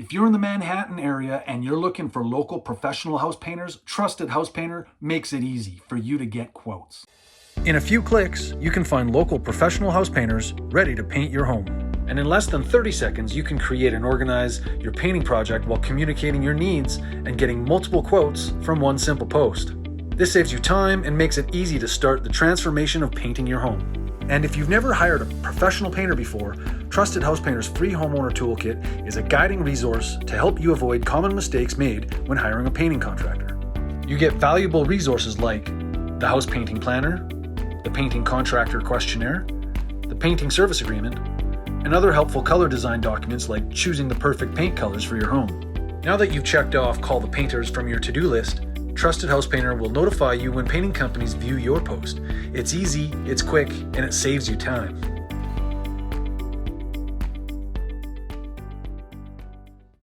If you're in the Manhattan area and you're looking for local professional house painters, Trusted House Painter makes it easy for you to get quotes. In a few clicks, you can find local professional house painters ready to paint your home. And in less than 30 seconds, you can create and organize your painting project while communicating your needs and getting multiple quotes from one simple post. This saves you time and makes it easy to start the transformation of painting your home. And if you've never hired a professional painter before, Trusted House Painter's free homeowner toolkit is a guiding resource to help you avoid common mistakes made when hiring a painting contractor. You get valuable resources like the house painting planner, the painting contractor questionnaire, the painting service agreement, and other helpful color design documents like choosing the perfect paint colors for your home. Now that you've checked off Call the Painters from your to-do list, Trusted House Painter will notify you when painting companies view your post. It's easy, it's quick, and it saves you time.